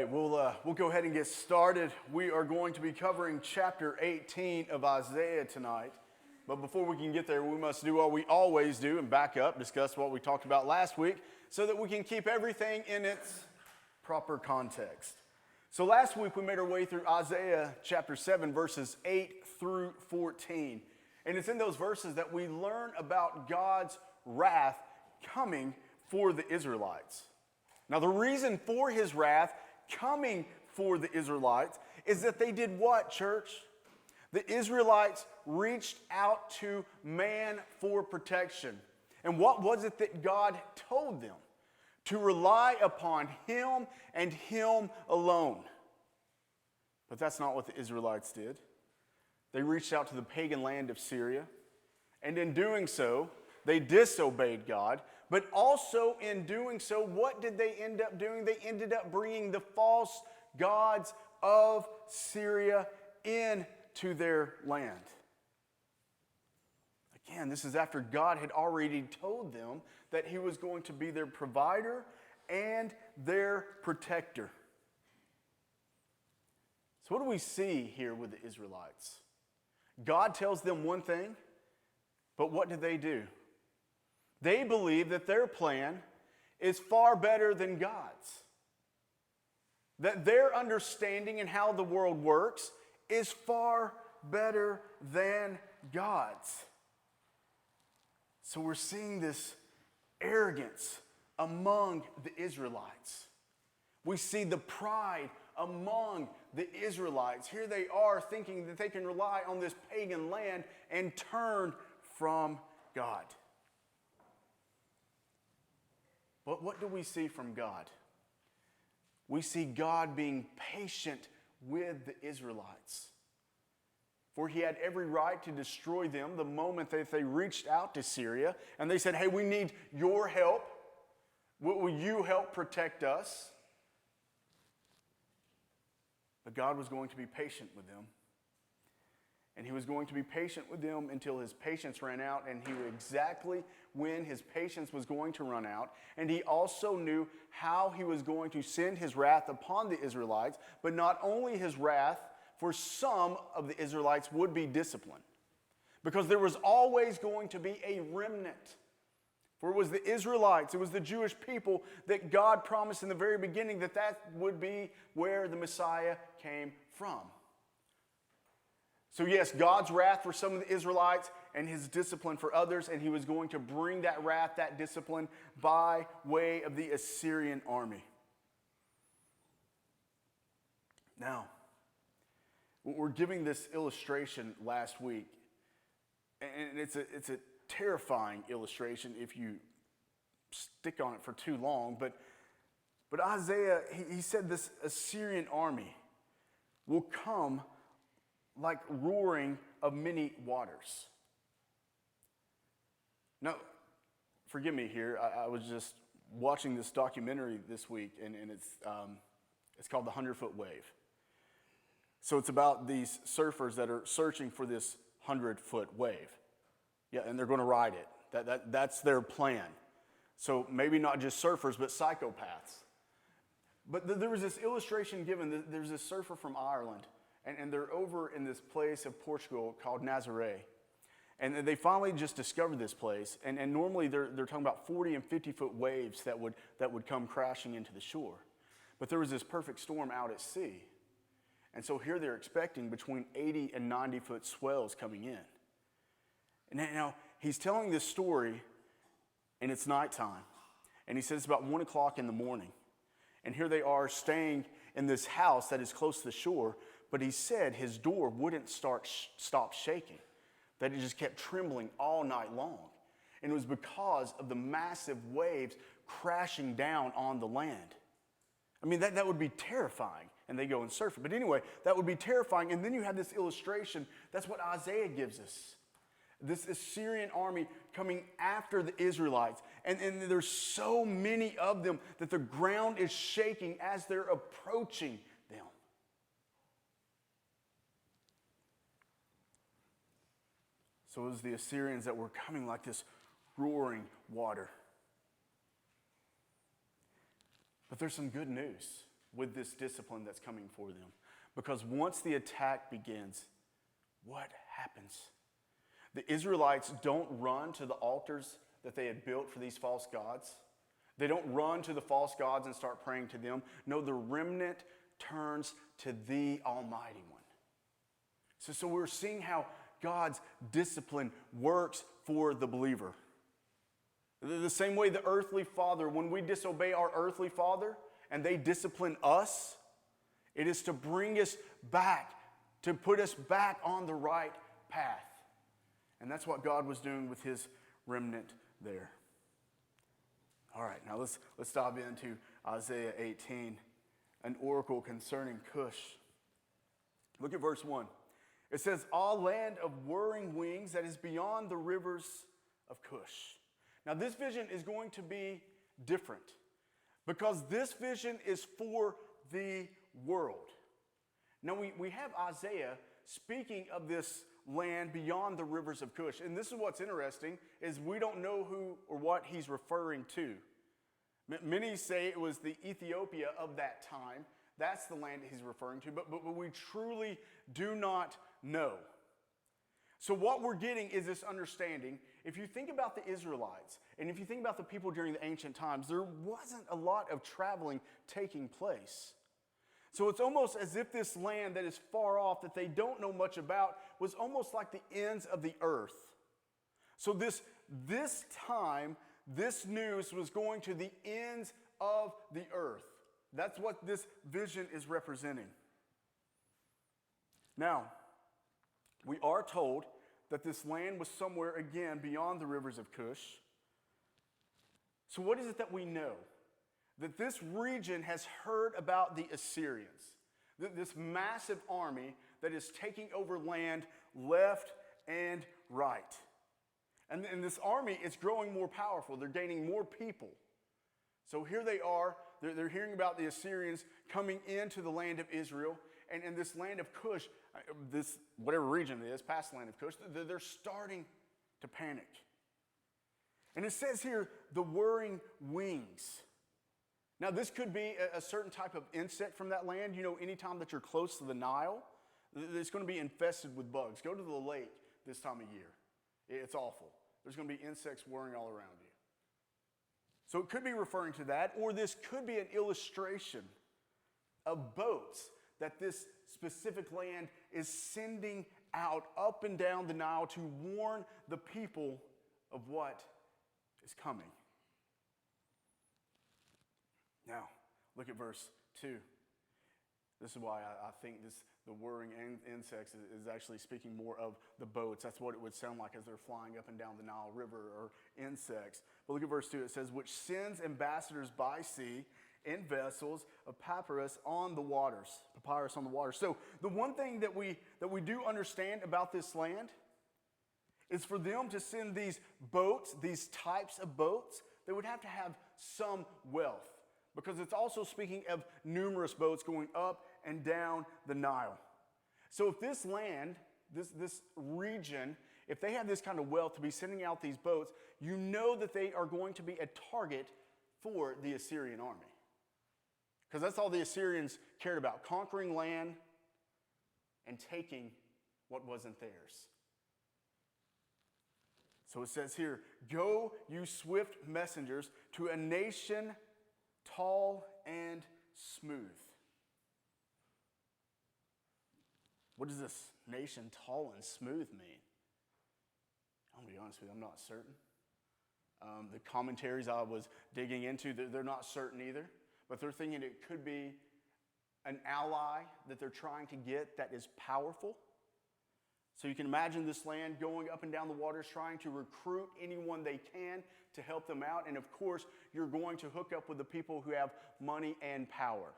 right, we'll go ahead and get started. We are going to be covering chapter 18 of Isaiah tonight. But before we can get there, we must do what we always do and back up, discuss what we talked about last week, so that we can keep everything in its proper context. So last week we made our way through Isaiah chapter 7, verses 8 through 14. And it's in those verses that we learn about God's wrath coming for the Israelites. Now, the reason for his wrath coming for the Israelites is that they did what, church? The Israelites reached out to man for protection. And what was it that God told them? To rely upon him and him alone. But that's not what the Israelites did. They reached out to the pagan land of Syria. And in doing so, they disobeyed God. But also in doing so, what did they end up doing? They ended up bringing the false gods of Syria into their land. Again, this is after God had already told them that he was going to be their provider and their protector. So what do we see here with the Israelites? God tells them one thing, but what do? They believe that their plan is far better than God's. That their understanding and how the world works is far better than God's. So we're seeing this arrogance among the Israelites. We see the pride among the Israelites. Here they are thinking that they can rely on this pagan land and turn from God. But what do we see from God? We see God being patient with the Israelites. For he had every right to destroy them the moment that they reached out to Syria and they said, hey, we need your help. Will you help protect us? But God was going to be patient with them. And he was going to be patient with them until his patience ran out, and he knew exactly when his patience was going to run out. And he also knew how he was going to send his wrath upon the Israelites, but not only his wrath, for some of the Israelites would be disciplined. Because there was always going to be a remnant. For it was the Israelites, it was the Jewish people that God promised in the very beginning that would be where the Messiah came from. So yes, God's wrath for some of the Israelites and his discipline for others, and he was going to bring that wrath, that discipline, by way of the Assyrian army. Now, we're giving this illustration last week, and it's a terrifying illustration if you stick on it for too long, but Isaiah, he said this Assyrian army will come like roaring of many waters. Now, forgive me here. I was just watching this documentary this week, and it's called The 100-Foot Wave. So it's about these surfers that are searching for this 100-foot wave. Yeah, and they're going to ride it. That's their plan. So maybe not just surfers, but psychopaths. But there was this illustration given. There's this surfer from Ireland. And they're over in this place of Portugal called Nazaré. And they finally just discovered this place. And normally they're talking about 40 and 50-foot waves that would come crashing into the shore. But there was this perfect storm out at sea. And so here they're expecting between 80 and 90-foot swells coming in. And now he's telling this story, and it's nighttime. And he says it's about 1 o'clock in the morning. And here they are staying in this house that is close to the shore. But he said his door wouldn't stop shaking, that it just kept trembling all night long. And it was because of the massive waves crashing down on the land. I mean, that would be terrifying. And they go and surf it. But anyway, that would be terrifying. And then you have this illustration. That's what Isaiah gives us. This Assyrian army coming after the Israelites. And there's so many of them that the ground is shaking as they're approaching them. So it was the Assyrians that were coming like this roaring water. But there's some good news. with this discipline that's coming for them. Because once the attack begins, what happens? The Israelites don't run to the altars that they had built for these false gods. They don't run to the false gods and start praying to them. No, the remnant turns to the Almighty One. So we're seeing how God's discipline works for the believer. The same way the earthly father, when we disobey our earthly father and they discipline us, it is to bring us back, to put us back on the right path. And that's what God was doing with his remnant there. All right, now let's dive into Isaiah 18, an oracle concerning Cush. Look at verse 1. It says, "All land of whirring wings that is beyond the rivers of Cush." Now this vision is going to be different because this vision is for the world. Now we have Isaiah speaking of this land beyond the rivers of Cush. And this is what's interesting, is we don't know who or what he's referring to. Many say it was the Ethiopia of that time. That's the land he's referring to, but we truly do not know. So what we're getting is this understanding. If you think about the Israelites, and if you think about the people during the ancient times, there wasn't a lot of traveling taking place. So it's almost as if this land that is far off, that they don't know much about, was almost like the ends of the earth. So this time, this news was going to the ends of the earth. That's what this vision is representing. Now, we are told that this land was somewhere, again, beyond the rivers of Cush. So what is it that we know? That this region has heard about the Assyrians, this massive army that is taking over land left and right. And this army is growing more powerful. They're gaining more people. So here they are. They're hearing about the Assyrians coming into the land of Israel. And this land of Cush, this whatever region it is, past the land of Cush, they're starting to panic. And it says here, the whirring wings. Now, this could be a certain type of insect from that land. You know, anytime that you're close to the Nile, it's going to be infested with bugs. Go to the lake this time of year. It's awful. There's going to be insects whirring all around you. So it could be referring to that, or this could be an illustration of boats that this specific land is sending out up and down the Nile to warn the people of what is coming. Now, look at verse 2. This is why I think the whirring insects is actually speaking more of the boats. That's what it would sound like as they're flying up and down the Nile River, or insects. But look at verse 2. It says, "Which sends ambassadors by sea in vessels of papyrus on the waters." Papyrus on the waters. So the one thing that we do understand about this land is for them to send these boats, these types of boats, they would have to have some wealth. Because it's also speaking of numerous boats going up and down the Nile. So if this land, this region, if they have this kind of wealth to be sending out these boats, you know that they are going to be a target for the Assyrian army. Because that's all the Assyrians cared about, conquering land and taking what wasn't theirs. So it says here, "Go, you swift messengers, to a nation tall and smooth." What does this nation tall and smooth mean? I'm going to be honest with you, I'm not certain. The commentaries I was digging into, they're not certain either. But they're thinking it could be an ally that they're trying to get that is powerful. So you can imagine this land going up and down the waters, trying to recruit anyone they can to help them out. And of course, you're going to hook up with the people who have money and power.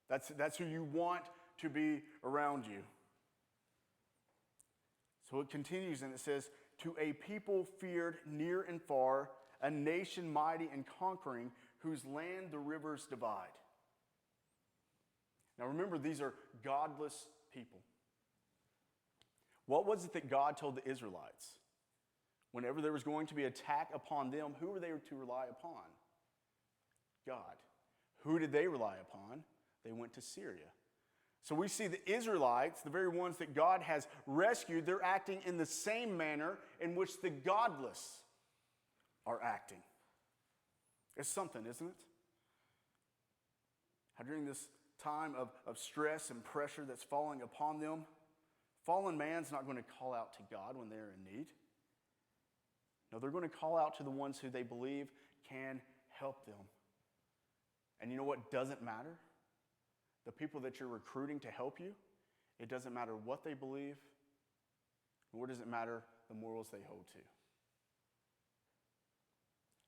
That's who you want to be around you. So it continues and it says, "To a people feared near and far, a nation mighty and conquering, whose land the rivers divide." Now remember, these are godless people. What was it that God told the Israelites? Whenever there was going to be an attack upon them, who were they to rely upon? God. Who did they rely upon? They went to Syria. So we see the Israelites, the very ones that God has rescued, they're acting in the same manner in which the godless are acting. It's something, isn't it? How during this time of stress and pressure that's falling upon them, fallen man's not going to call out to God when they're in need. No, they're going to call out to the ones who they believe can help them. And you know what doesn't matter? The people that you're recruiting to help you, it doesn't matter what they believe, nor does it matter the morals they hold to.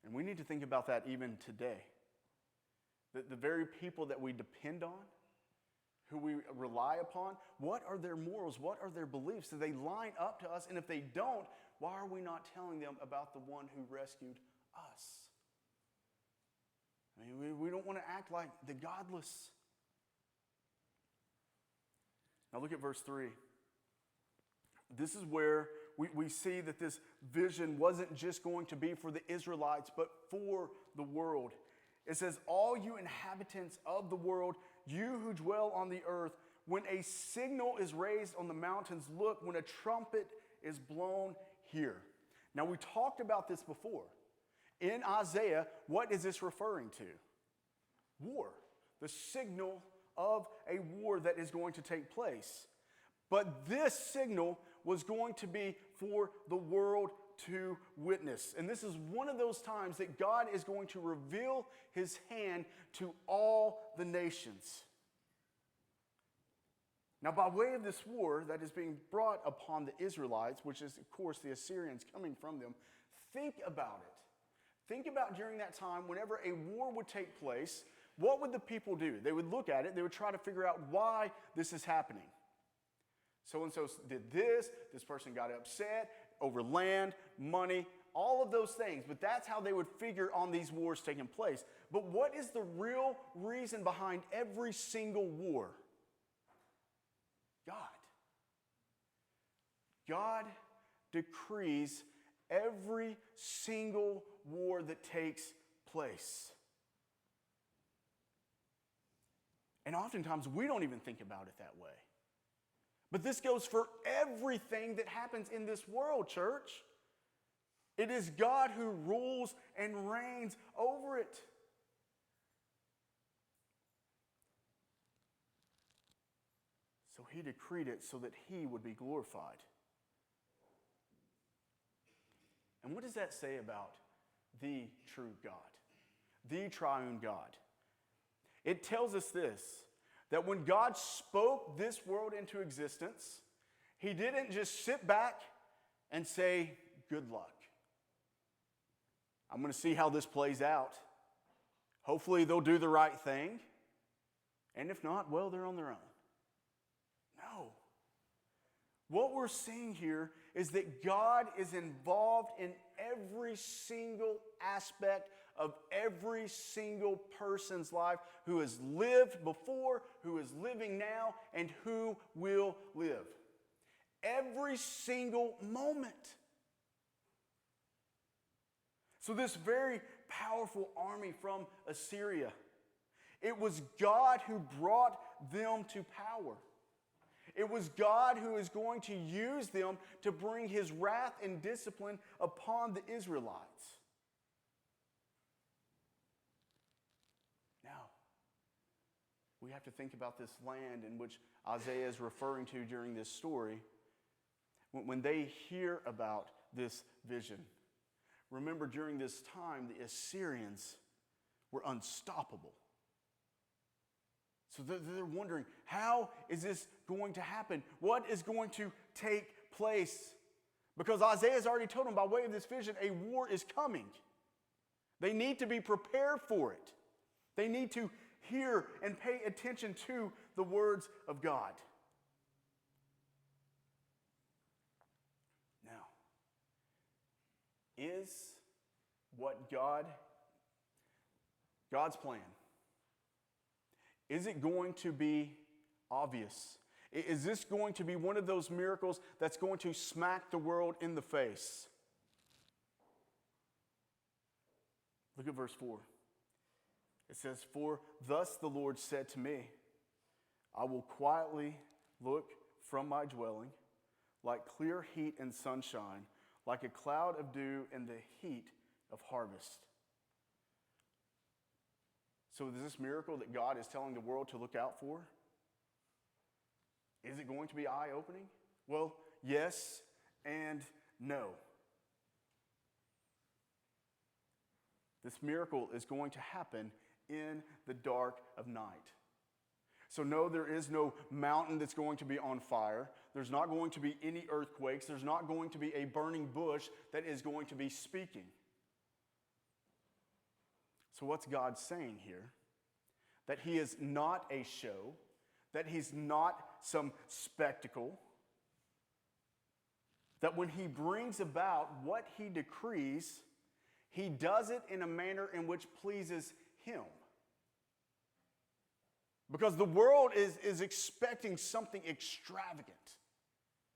And we need to think about that even today. The very people that we depend on, who we rely upon, what are their morals? What are their beliefs? Do they line up to us? And if they don't, why are we not telling them about the one who rescued us? I mean, we don't want to act like the godless. Now look at verse 3. This is where we see that this vision wasn't just going to be for the Israelites, but for the world. It says, all you inhabitants of the world, you who dwell on the earth, when a signal is raised on the mountains, look, when a trumpet is blown, hear. Now we talked about this before. In Isaiah, what is this referring to? War. The signal of a war that is going to take place. But this signal was going to be for the world to witness. And this is one of those times that God is going to reveal his hand to all the nations. Now, by way of this war that is being brought upon the Israelites, which is, of course, the Assyrians coming from them, think about it. Think about during that time, whenever a war would take place, what would the people do? They would look at it, they would try to figure out why this is happening. So-and-so did this person got upset over land, money, all of those things. But that's how they would figure on these wars taking place. But what is the real reason behind every single war? God. God decrees every single war that takes place. And oftentimes we don't even think about it that way. But this goes for everything that happens in this world, church. It is God who rules and reigns over it. So he decreed it so that he would be glorified. And what does that say about the true God, the triune God? It tells us this, that when God spoke this world into existence, he didn't just sit back and say, good luck. I'm going to see how this plays out. Hopefully they'll do the right thing. And if not, well, they're on their own. No. What we're seeing here is that God is involved in every single aspect of every single person's life who has lived before, who is living now, and who will live. Every single moment. So this very powerful army from Assyria, it was God who brought them to power. It was God who is going to use them to bring his wrath and discipline upon the Israelites. Now, we have to think about this land in which Isaiah is referring to during this story. When they hear about this vision, remember during this time the Assyrians were unstoppable. So they're wondering, how is this going to happen? What is going to take place? Because Isaiah has already told them by way of this vision, a war is coming. They need to be prepared for it. They need to hear and pay attention to the words of God. Now, is what God's plan, is it going to be obvious? Is this going to be one of those miracles that's going to smack the world in the face? Look at verse 4. It says, "For thus the Lord said to me, I will quietly look from my dwelling like clear heat and sunshine, like a cloud of dew in the heat of harvest. So is this miracle that God is telling the world to look out for? Is it going to be eye-opening? Well, yes and no. This miracle is going to happen in the dark of night. So no, there is no mountain that's going to be on fire. There's not going to be any earthquakes. There's not going to be a burning bush that is going to be speaking. So what's God saying here? That he is not a show, that he's not some spectacle, that when he brings about what he decrees, he does it in a manner in which pleases him. Because the world is expecting something extravagant.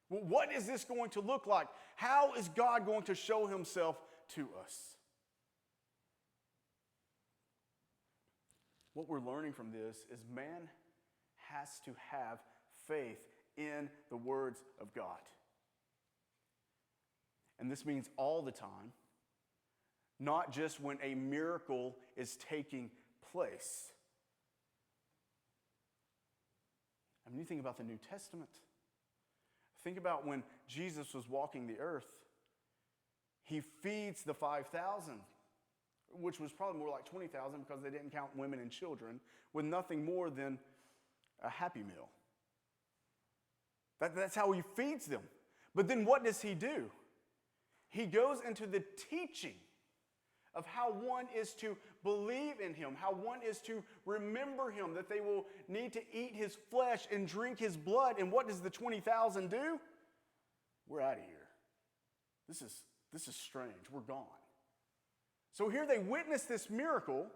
Well, what is this going to look like? How is God going to show himself to us? What we're learning from this is man has to have faith in the words of God. And this means all the time, not just when a miracle is taking place. I mean, you think about the New Testament. Think about when Jesus was walking the earth. He feeds the 5,000, which was probably more like 20,000 because they didn't count women and children, with nothing more than a Happy Meal. That's how he feeds them. But then what does he do? He goes into the teaching of how one is to believe in him, how one is to remember him, that they will need to eat his flesh and drink his blood. And what does the 20,000 do? We're out of here. This is strange. We're gone. So here they witnessed this miracle,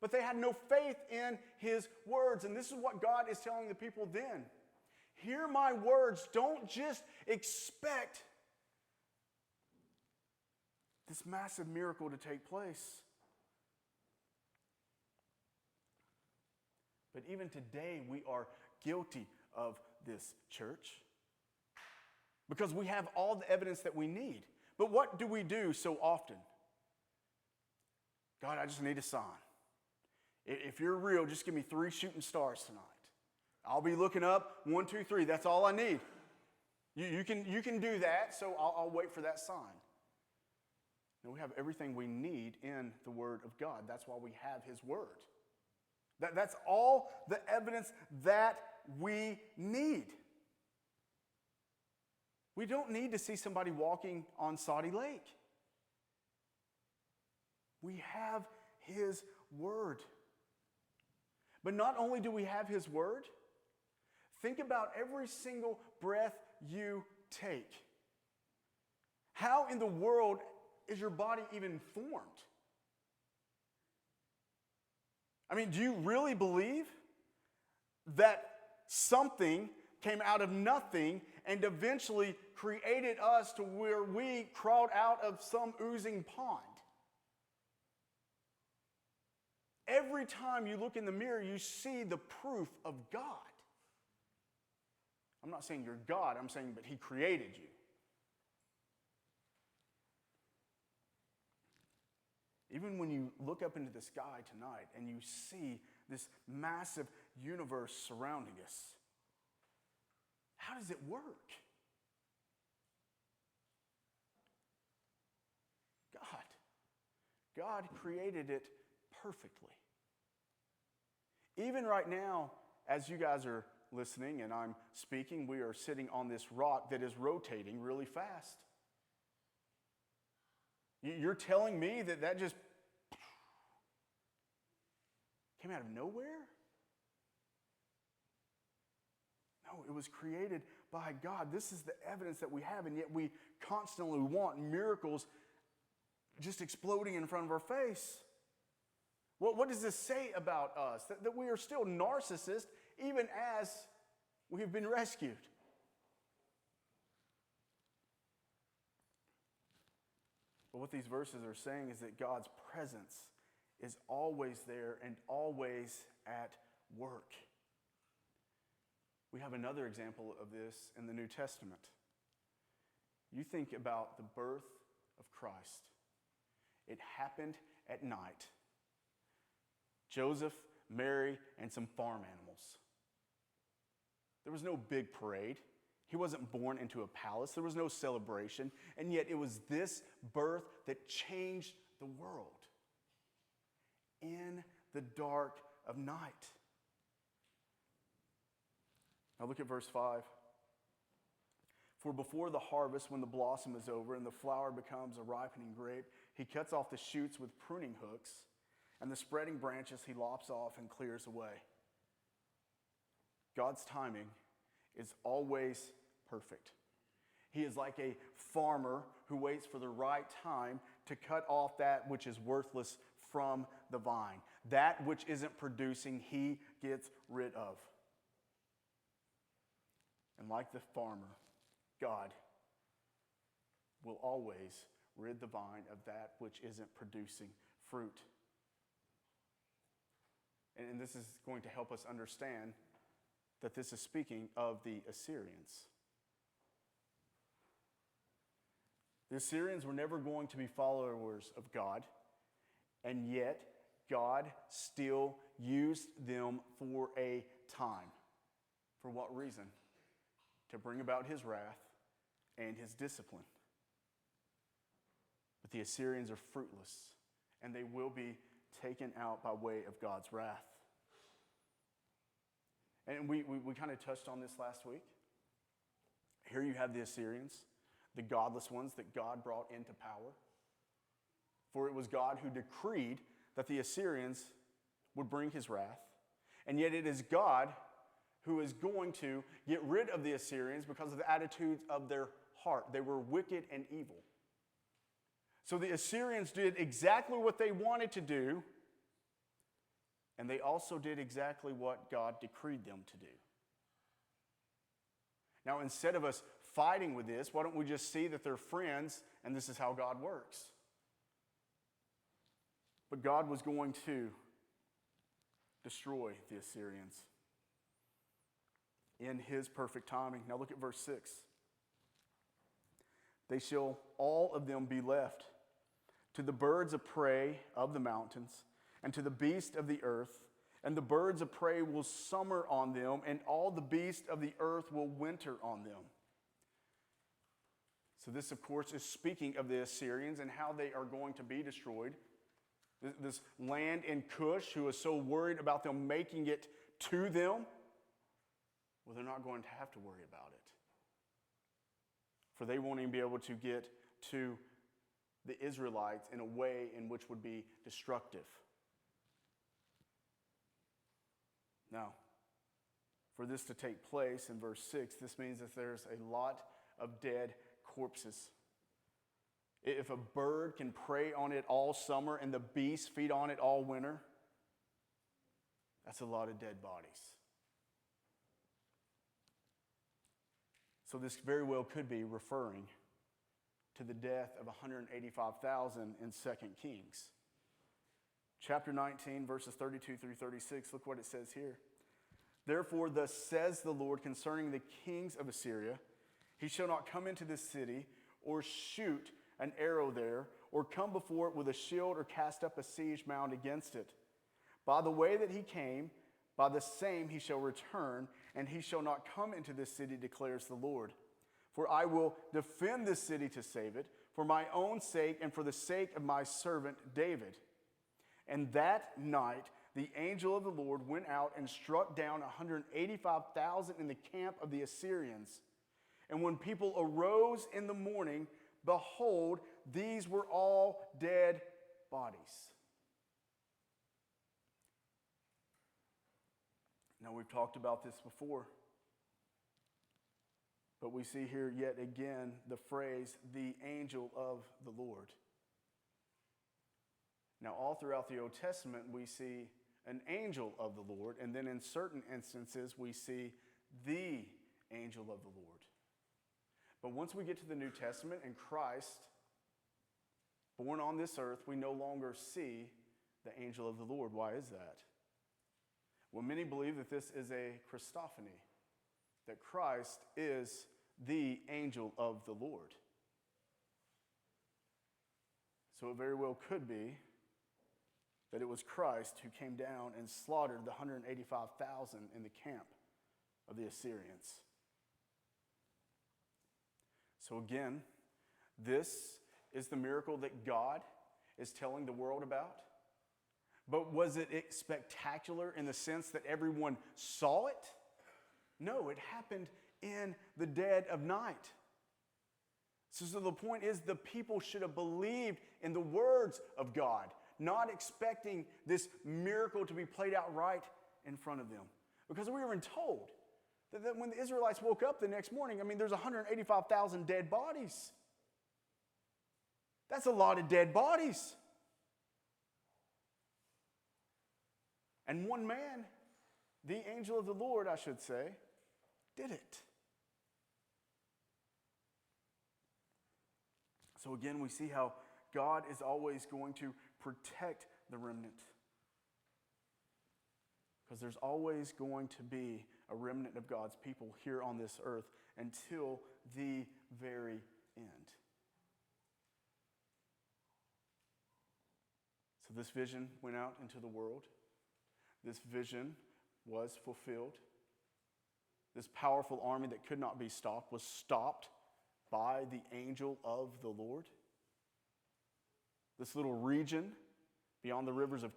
but they had no faith in his words. And this is what God is telling the people then. Hear my words. Don't just expect this massive miracle to take place. But even today, we are guilty of this, church, because we have all the evidence that we need. But what do we do so often? God, I just need a sign. If you're real, just give me 3 shooting stars tonight. I'll be looking up 1, 2, 3. That's all I need. You can do that, so I'll wait for that sign. No, we have everything we need in the Word of God. That's why we have His Word. That's all the evidence that we need. We don't need to see somebody walking on Saudi Lake. We have His Word. But not only do we have His Word, think about every single breath you take. How in the world is your body even formed? I mean, do you really believe that something came out of nothing and eventually created us to where we crawled out of some oozing pond? Every time you look in the mirror, you see the proof of God. I'm not saying you're God, I'm saying that He created you. Even when you look up into the sky tonight and you see this massive universe surrounding us, how does it work? God created it perfectly. Even right now, as you guys are listening and I'm speaking, we are sitting on this rock that is rotating really fast. You're telling me that just came out of nowhere? No, it was created by God. This is the evidence that we have, and yet we constantly want miracles just exploding in front of our face. What does this say about us? That we are still narcissists even as we have been rescued. But what these verses are saying is that God's presence is always there and always at work. We have another example of this in the New Testament. You think about the birth of Christ. It happened at night. Joseph, Mary, and some farm animals. There was no big parade. He wasn't born into a palace. There was no celebration. And yet it was this birth that changed the world. In the dark of night. Now look at verse 5. For before the harvest, when the blossom is over and the flower becomes a ripening grape, he cuts off the shoots with pruning hooks, and the spreading branches he lops off and clears away. God's timing is always perfect. He is like a farmer who waits for the right time to cut off that which is worthless from the vine. That which isn't producing, he gets rid of. And like the farmer, God will always rid the vine of that which isn't producing fruit. And this is going to help us understand that this is speaking of the Assyrians. The Assyrians were never going to be followers of God, and yet God still used them for a time. For what reason? To bring about his wrath and his discipline. But the Assyrians are fruitless, and they will be taken out by way of God's wrath. And we kind of touched on this last week. Here you have the Assyrians, the godless ones that God brought into power. For it was God who decreed that the Assyrians would bring his wrath. And yet it is God who is going to get rid of the Assyrians because of the attitudes of their heart. They were wicked and evil. So the Assyrians did exactly what they wanted to do, and they also did exactly what God decreed them to do. Now, instead of us fighting with this, why don't we just see that they're friends, and this is how God works? But God was going to destroy the Assyrians in his perfect timing. Now look at verse 6. They shall all of them be left to the birds of prey of the mountains and to the beasts of the earth, and the birds of prey will summer on them, and all the beasts of the earth will winter on them. So this, of course, is speaking of the Assyrians and how they are going to be destroyed. This land in Cush, who is so worried about them making it to them, well, they're not going to have to worry about it. For they won't even be able to get to the Israelites in a way in which would be destructive. Now, for this to take place in verse 6, this means that there's a lot of dead corpses. If a bird can prey on it all summer and the beasts feed on it all winter, that's a lot of dead bodies. So this very well could be referring to the death of 185,000 in 2 Kings. Chapter 19, verses 32 through 36, look what it says here. Therefore, thus says the Lord concerning the kings of Assyria, he shall not come into this city or shoot an arrow there, or come before it with a shield, or cast up a siege mound against it. By the way that he came, by the same he shall return, and he shall not come into this city, declares the Lord. For I will defend this city to save it, for my own sake and for the sake of my servant David. And that night the angel of the Lord went out and struck down 185,000 in the camp of the Assyrians. And when people arose in the morning, behold, these were all dead bodies. Now, we've talked about this before, but we see here yet again the phrase, the angel of the Lord. Now, all throughout the Old Testament, we see an angel of the Lord, and then in certain instances, we see the angel of the Lord. But once we get to the New Testament and Christ, born on this earth, we no longer see the angel of the Lord. Why is that? Well, many believe that this is a Christophany, that Christ is the angel of the Lord. So it very well could be that it was Christ who came down and slaughtered the 185,000 in the camp of the Assyrians. So again, this is the miracle that God is telling the world about. But was it spectacular in the sense that everyone saw it? No, it happened in the dead of night. So the point is, the people should have believed in the words of God, not expecting this miracle to be played out right in front of them. Because we were told that when the Israelites woke up the next morning, there's 185,000 dead bodies. That's a lot of dead bodies. And one man, the angel of the Lord, I should say, did it. So again, we see how God is always going to protect the remnant. Because there's always going to be a remnant of God's people here on this earth until the very end. So this vision went out into the world. This vision was fulfilled. This powerful army that could not be stopped was stopped by the angel of the Lord. This little region beyond the rivers of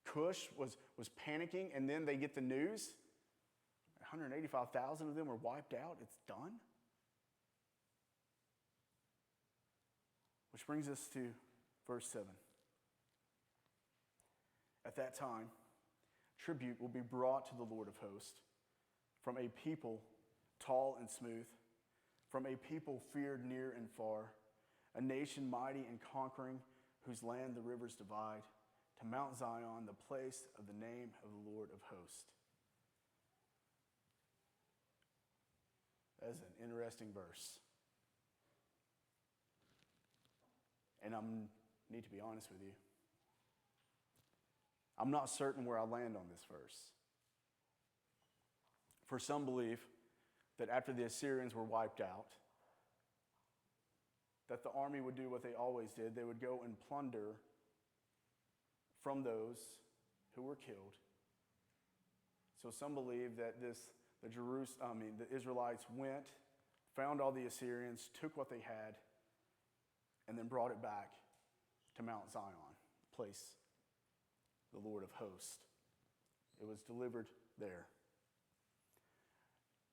Cush was panicking, and then they get the news. 185,000 of them were wiped out. It's done. Which brings us to verse 7. At that time, tribute will be brought to the Lord of hosts from a people tall and smooth, from a people feared near and far, a nation mighty and conquering, whose land the rivers divide, to Mount Zion, the place of the name of the Lord of hosts. That is an interesting verse. And I need to be honest with you. I'm not certain where I land on this verse. For some believe that after the Assyrians were wiped out, that the army would do what they always did. They would go and plunder from those who were killed. So some believe that the Israelites went, found all the Assyrians, took what they had, and then brought it back to Mount Zion, place the Lord of hosts. It was delivered there.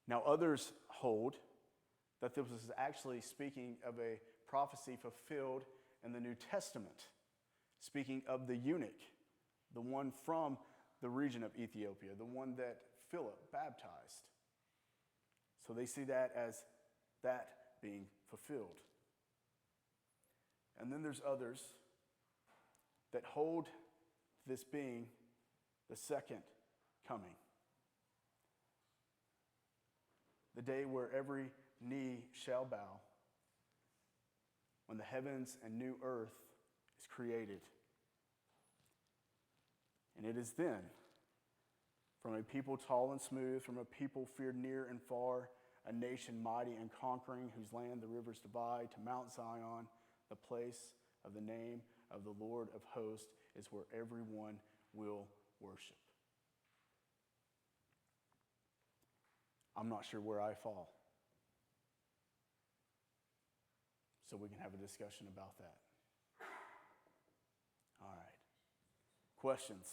Now others hold that this was actually speaking of a prophecy fulfilled in the New Testament, speaking of the eunuch, the one from the region of Ethiopia, the one that Philip baptized. So they see that as that being fulfilled. And then there's others that hold this being the second coming. The day where every knee shall bow, when the heavens and new earth is created. And it is then, from a people tall and smooth, from a people feared near and far, a nation mighty and conquering, whose land the rivers divide, to Mount Zion, the place of the name of the Lord of hosts, is where everyone will worship. I'm not sure where I fall. So we can have a discussion about that. All right. Questions?